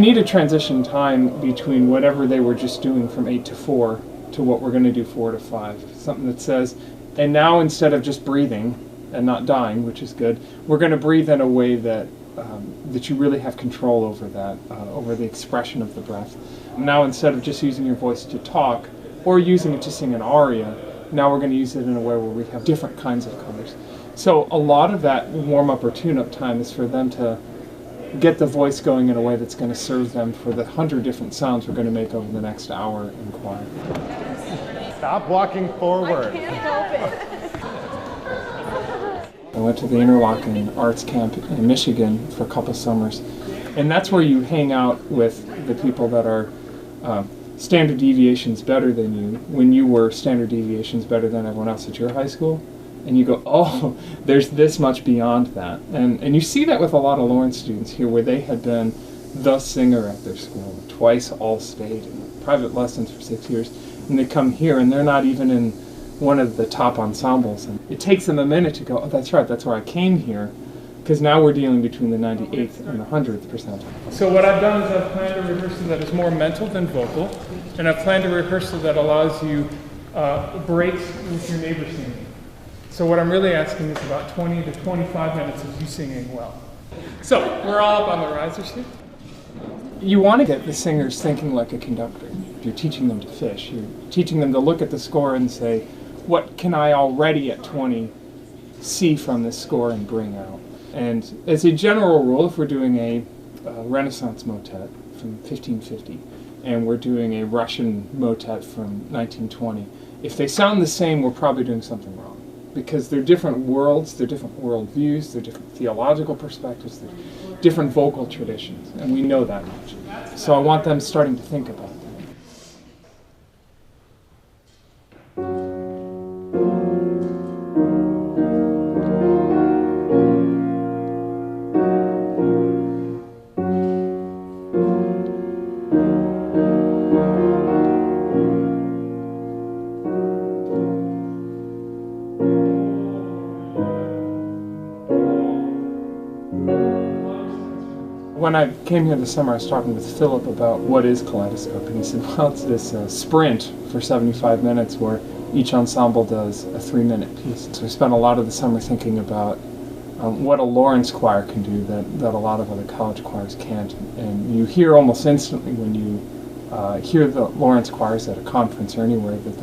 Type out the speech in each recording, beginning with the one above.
need a transition time between whatever they were just doing from 8 to 4 to what we're going to do 4 to 5. Something that says, and now instead of just breathing and not dying, which is good, we're going to breathe in a way that that you really have control over that, over the expression of the breath. Now instead of just using your voice to talk or using it to sing an aria, now we're going to use it in a way where we have different kinds of colors. So a lot of that warm-up or tune-up time is for them to get the voice going in a way that's going to serve them for the 100 different sounds we're going to make over the next hour in choir. Stop walking forward. I can't help it. I went to the Interlochen Arts Camp in Michigan for a couple summers, and that's where you hang out with the people that are standard deviations better than you when you were standard deviations better than everyone else at your high school. And you go, oh, there's this much beyond that. And you see that with a lot of Lawrence students here where they had been the singer at their school, twice all-state, private lessons for 6 years, and they come here and they're not even in one of the top ensembles. And it takes them a minute to go, oh, that's right, that's where I came here, because now we're dealing between the 98th and the 100th percentile. So what I've done is I've planned a rehearsal that is more mental than vocal, and I've planned a rehearsal that allows you breaks with your neighbor singing. So what I'm really asking is about 20 to 25 minutes of you singing well. So we're all up on the risers here. You want to get the singers thinking like a conductor. You're teaching them to fish. You're teaching them to look at the score and say, what can I already at 20 see from this score and bring out? And as a general rule, if we're doing a Renaissance motet from 1550 and we're doing a Russian motet from 1920, if they sound the same, we're probably doing something wrong. Because they're different worlds, they're different worldviews, they're different theological perspectives, they're different vocal traditions, and we know that much. So I want them starting to think about that. When I came here this summer, I was talking with Philip about what is KSCOPE, and he said, well, it's this sprint for 75 minutes where each ensemble does a 3-minute piece. So I spent a lot of the summer thinking about what a Lawrence choir can do that a lot of other college choirs can't. And you hear almost instantly when you hear the Lawrence choirs at a conference or anywhere that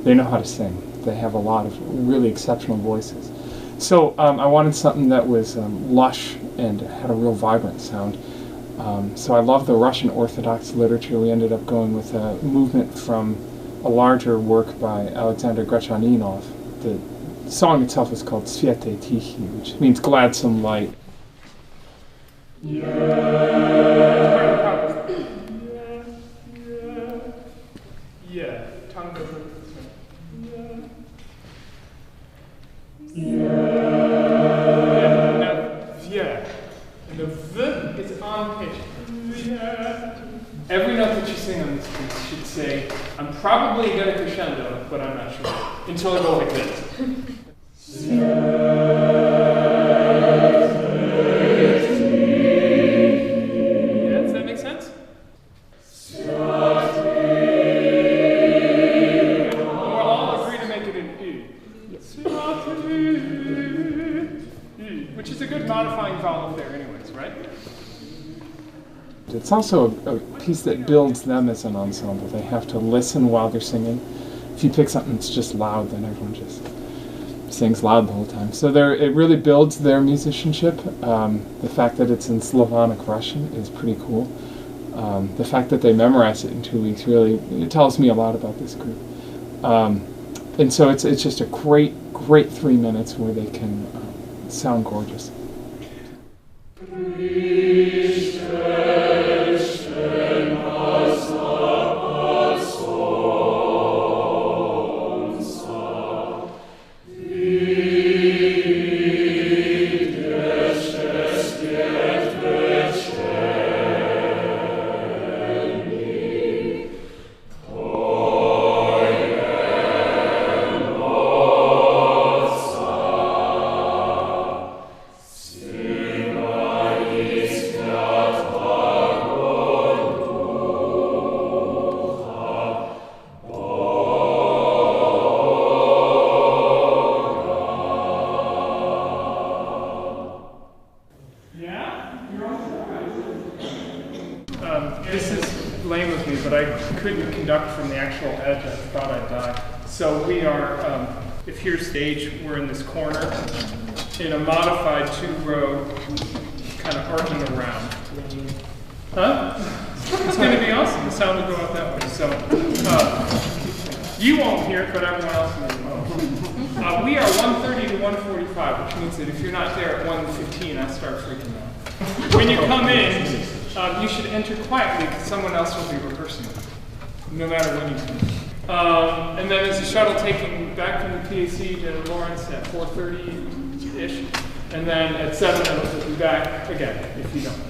they know how to sing. They have a lot of really exceptional voices. So I wanted something that was lush and had a real vibrant sound. So I love the Russian Orthodox literature. We ended up going with a movement from a larger work by Alexander Grechaninov. The song itself is called Sviete Tikhi, which means gladsome light. Yeah, tongue goes with this one. And the V is on pitch. Every note that you sing on this piece should say, I'm probably going to crescendo, but I'm not sure. Until I go like this. Yeah, does that make sense? We'll all agree to make it an U. Which is a good modifying vowel there anyways, right? It's also a piece that builds them as an ensemble. They have to listen while they're singing. If you pick something that's just loud, then everyone just sings loud the whole time. So it really builds their musicianship. The fact that it's in Slavonic Russian is pretty cool. The fact that they memorize it in 2 weeks it tells me a lot about this group. And so it's just a great 3 minutes where they can sound gorgeous. conduct from the actual edge, I thought I'd die. So we are, if here's stage, we're in this corner in a modified 2-row kind of arcing around. Huh? It's going to be awesome. The sound will go out that way. So you won't hear it, but everyone else will. We are 1:30 to 1:45, which means that if you're not there at 1:15, I start freaking out. When you come in, you should enter quietly because someone else will be rehearsing, no matter when you come in. And then there's a shuttle taking back from the PAC to Lawrence at 4:30-ish, and then at 7 it'll be back again if you don't.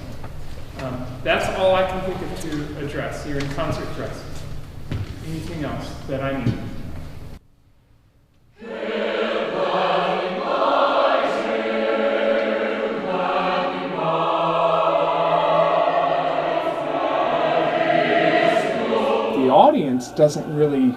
That's all I can think of to address. You're in concert dress. Anything else that I need? The audience doesn't really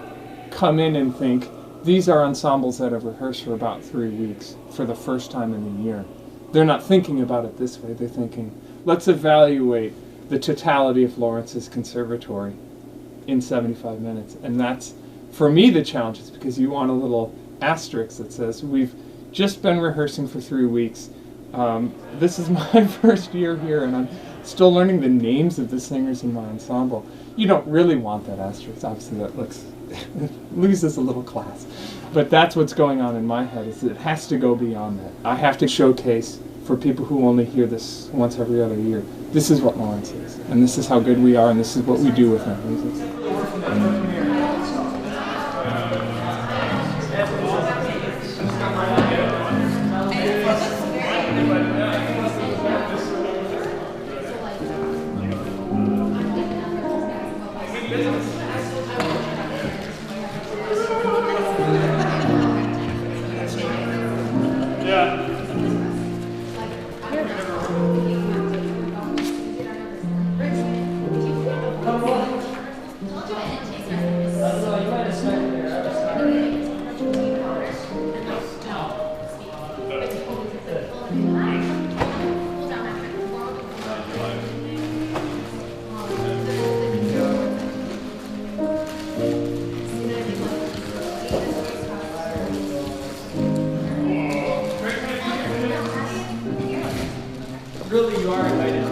come in and think, these are ensembles that have rehearsed for about 3 weeks for the first time in the year. They're not thinking about it this way. They're thinking, let's evaluate the totality of Lawrence's conservatory in 75 minutes. And that's, for me, the challenge is because you want a little asterisk that says, we've just been rehearsing for 3 weeks. This is my first year here, and I'm still learning the names of the singers in my ensemble. You don't really want that asterisk. Obviously, that looks it loses a little class. But that's what's going on in my head, is that it has to go beyond that. I have to showcase for people who only hear this once every other year, this is what Lawrence is, and this is how good we are, and this is what we do with our music. Really, you are invited.